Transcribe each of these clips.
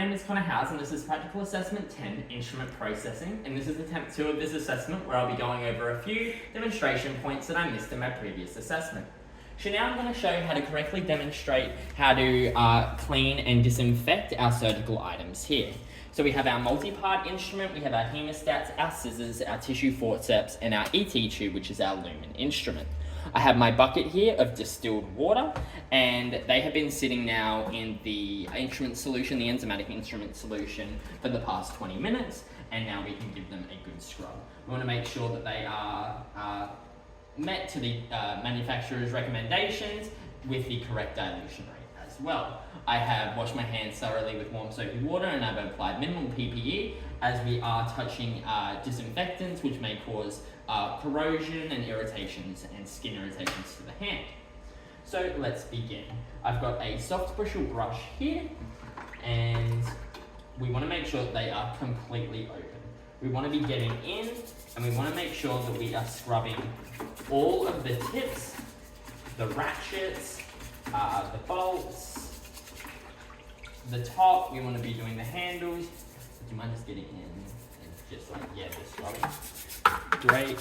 name is Connor Howes and this is Practical Assessment 10, Instrument Processing, and this is attempt 2 of this assessment where I'll be going over a few demonstration points that I missed in my previous assessment. So now I'm going to show you how to correctly demonstrate how to clean and disinfect our surgical items here. So we have our multi-part instrument, we have our hemostats, our scissors, our tissue forceps, and our ET tube, which is our lumen instrument. I have my bucket here of distilled water, and they have been sitting now in the instrument solution, the enzymatic instrument solution, for the past 20 minutes, and now we can give them a good scrub. We want to make sure that they are met to the manufacturer's recommendations with the correct dilution rate as well. I have washed my hands thoroughly with warm soapy water, and I've applied minimal PPE as we are touching disinfectants which may cause corrosion and irritations and skin irritations to the hand. So let's begin. I've got a soft bristle brush here, and we want to make sure that they are completely open. We want to be getting in, and we want to make sure that we are scrubbing all of the tips, the ratchets, the bolts, the top. We want to be doing the handles. Do you mind just getting in and just like, yeah, just scrubbing? Great.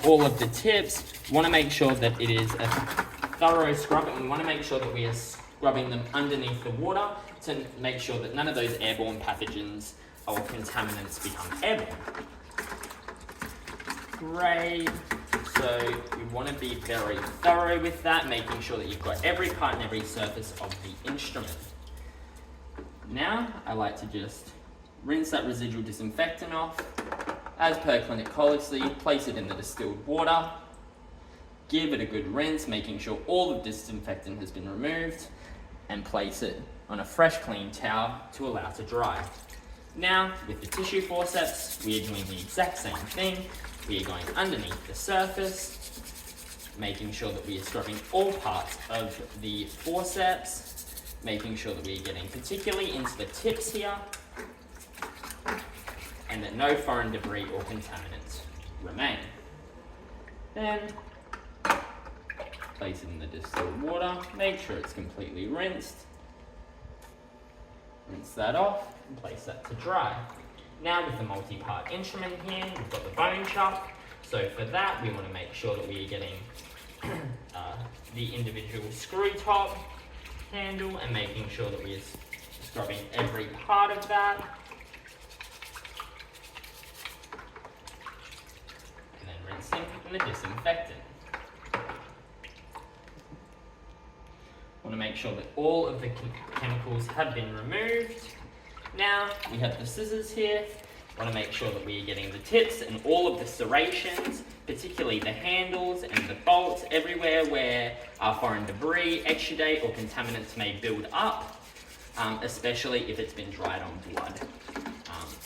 All of the tips. We want to make sure that it is a thorough scrub, and we want to make sure that we are scrubbing them underneath the water to make sure that none of those airborne pathogens or contaminants become airborne. Great. So you want to be very thorough with that, making sure that you've got every part and every surface of the instrument. Now, I like to just rinse that residual disinfectant off. As per clinic policy, place it in the distilled water. Give it a good rinse, making sure all the disinfectant has been removed, and place it on a fresh, clean towel to allow to dry. Now, with the tissue forceps, we are doing the exact same thing. We are going underneath the surface, making sure that we are scrubbing all parts of the forceps, making sure that we are getting particularly into the tips here, and that no foreign debris or contaminants remain. Then, place it in the distilled water, make sure it's completely rinsed, rinse that off, and place that to dry. Now with the multi-part instrument here, we've got the bone chuck. So for that, we want to make sure that we are getting the individual screw top handle and making sure that we are scrubbing every part of that. And then rinsing in the disinfectant. Want to make sure that all of the chemicals have been removed. Now we have the scissors here. Want to make sure that we are getting the tips and all of the serrations, particularly the handles and the bolts, everywhere where foreign debris, exudate, or contaminants may build up, especially if it's been dried on blood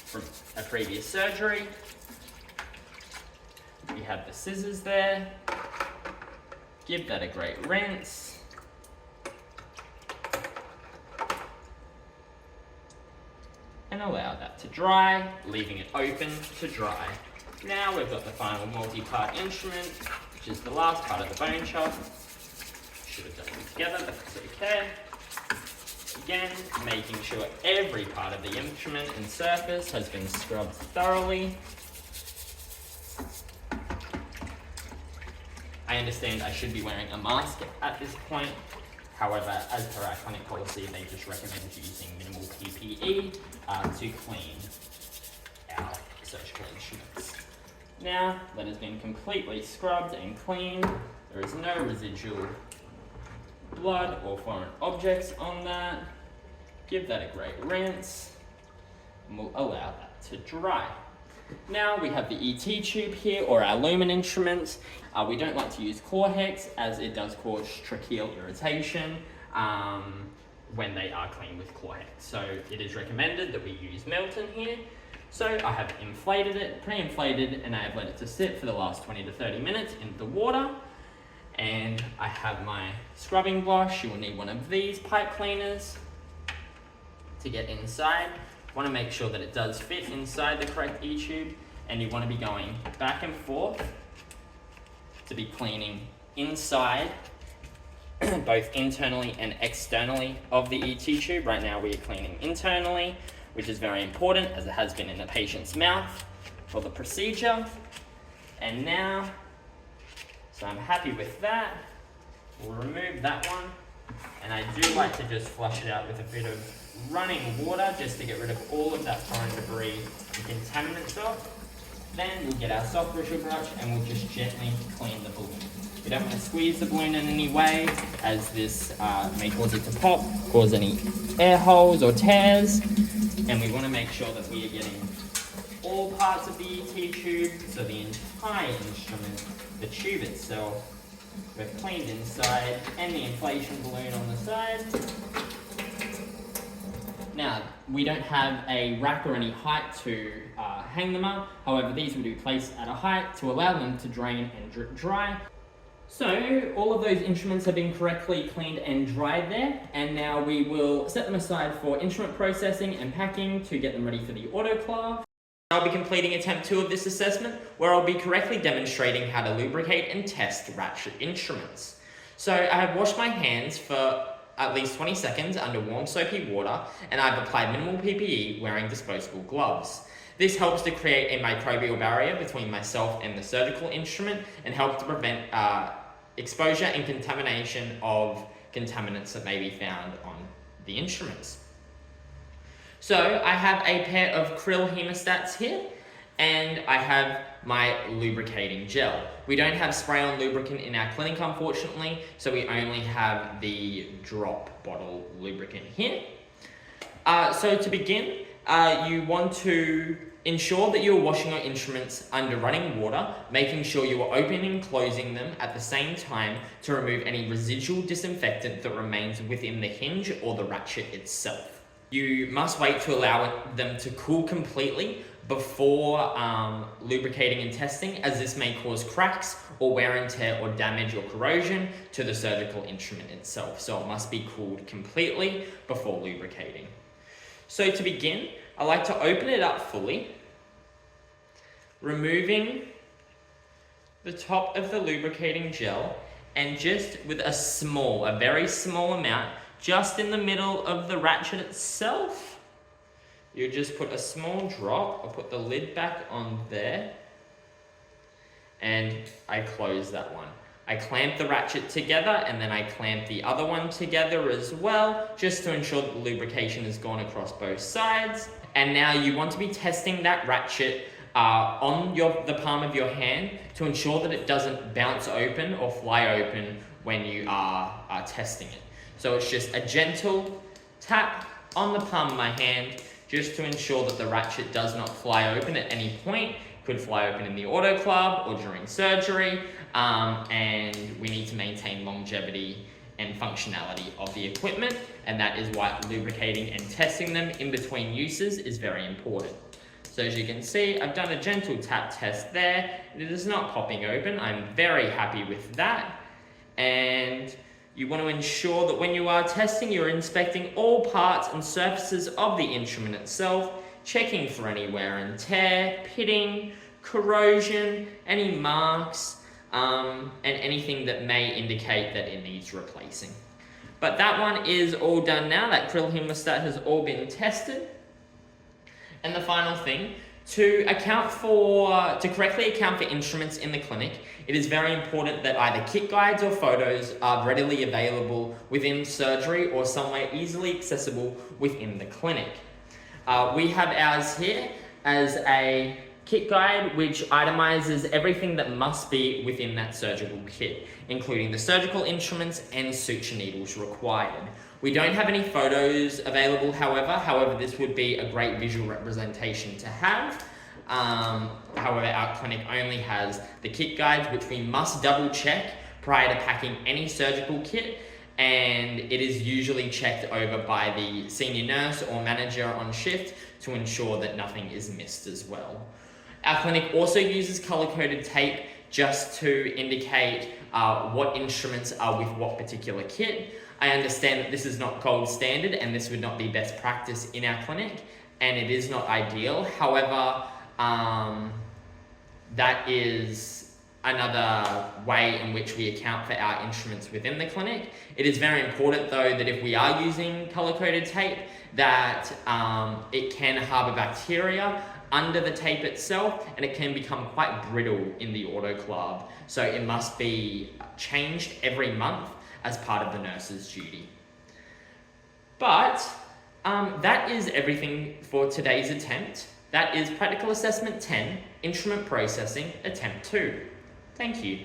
from a previous surgery. We have the scissors there. Give that a great rinse. And allow that to dry, leaving it open to dry. Now we've got the final multi-part instrument, which is the last part of the bone chop. Should have done them together, but that's okay. Again, making sure every part of the instrument and surface has been scrubbed thoroughly. I understand I should be wearing a mask at this point. However, as per our clinic policy, they just recommend using minimal PPE to clean our surgical instruments. Now that has been completely scrubbed and cleaned, there is no residual blood or foreign objects on that. Give that a great rinse, and we'll allow that to dry. Now we have the ET tube here, or our lumen instruments. We don't like to use Chlorhex as it does cause tracheal irritation when they are cleaned with Chlorhex. So it is recommended that we use Melton here. So I have inflated it, pre-inflated, and I have let it to sit for the last 20 to 30 minutes in the water. And I have my scrubbing brush. You will need one of these pipe cleaners to get inside. Want to make sure that it does fit inside the correct E-tube, and you want to be going back and forth to be cleaning inside both internally and externally of the ET tube. Right now we are cleaning internally, which is very important as it has been in the patient's mouth for the procedure. And now, so I'm happy with that. We'll remove that one. And I do like to just flush it out with a bit of running water just to get rid of all of that foreign debris and contaminants off. Then we'll get our soft bristle brush and we'll just gently clean the balloon. We don't want to squeeze the balloon in any way, as this may cause it to pop, cause any air holes or tears. And we want to make sure that we are getting all parts of the ET tube, so the entire instrument, the tube itself, we've cleaned inside, and the inflation balloon on the side. Now, we don't have a rack or any height to hang them up. However, these will be placed at a height to allow them to drain and drip dry. So, all of those instruments have been correctly cleaned and dried there, and now we will set them aside for instrument processing and packing to get them ready for the autoclave. I'll be completing attempt 2 of this assessment, where I'll be correctly demonstrating how to lubricate and test ratchet instruments. So I have washed my hands for at least 20 seconds under warm soapy water, and I've applied minimal PPE wearing disposable gloves. This helps to create a microbial barrier between myself and the surgical instrument and helps to prevent exposure and contamination of contaminants that may be found on the instruments. So I have a pair of krill hemostats here, and I have my lubricating gel. We don't have spray-on lubricant in our clinic, unfortunately, so we only have the drop bottle lubricant here. So to begin, you want to ensure that you're washing your instruments under running water, making sure you are opening and closing them at the same time to remove any residual disinfectant that remains within the hinge or the ratchet itself. You must wait to allow them to cool completely before lubricating and testing, as this may cause cracks or wear and tear or damage or corrosion to the surgical instrument itself. So it must be cooled completely before lubricating. So to begin, I like to open it up fully, removing the top of the lubricating gel, and just with a very small amount, just in the middle of the ratchet itself, you just put a small drop. I'll put the lid back on there, and I close that one. I clamp the ratchet together, and then I clamp the other one together as well, just to ensure that the lubrication has gone across both sides. And now you want to be testing that ratchet on the palm of your hand to ensure that it doesn't bounce open or fly open when you are testing it. So it's just a gentle tap on the palm of my hand, just to ensure that the ratchet does not fly open at any point. Could fly open in the autoclave or during surgery, and we need to maintain longevity and functionality of the equipment, and that is why lubricating and testing them in between uses is very important. So as you can see, I've done a gentle tap test there. It is not popping open. I'm very happy with that. And you want to ensure that when you are testing, you're inspecting all parts and surfaces of the instrument itself, checking for any wear and tear, pitting, corrosion, any marks, and anything that may indicate that it needs replacing. But that one is all done now. That krill hemostat has all been tested. And the final thing, to correctly account for instruments in the clinic, it is very important that either kit guides or photos are readily available within surgery or somewhere easily accessible within the clinic. We have ours here as a kit guide which itemizes everything that must be within that surgical kit, including the surgical instruments and suture needles required. We don't have any photos available, however, this would be a great visual representation to have. However, our clinic only has the kit guides, which we must double check prior to packing any surgical kit, and it is usually checked over by the senior nurse or manager on shift to ensure that nothing is missed as well. Our clinic also uses color-coded tape just to indicate what instruments are with what particular kit. I understand that this is not gold standard and this would not be best practice in our clinic, and it is not ideal. However, that is another way in which we account for our instruments within the clinic. It is very important though that if we are using color-coded tape, that it can harbour bacteria under the tape itself, and it can become quite brittle in the autoclave. So it must be changed every month as part of the nurse's duty. But that is everything for today's attempt. That is Practical Assessment 10, Instrument Processing, Attempt 2. Thank you.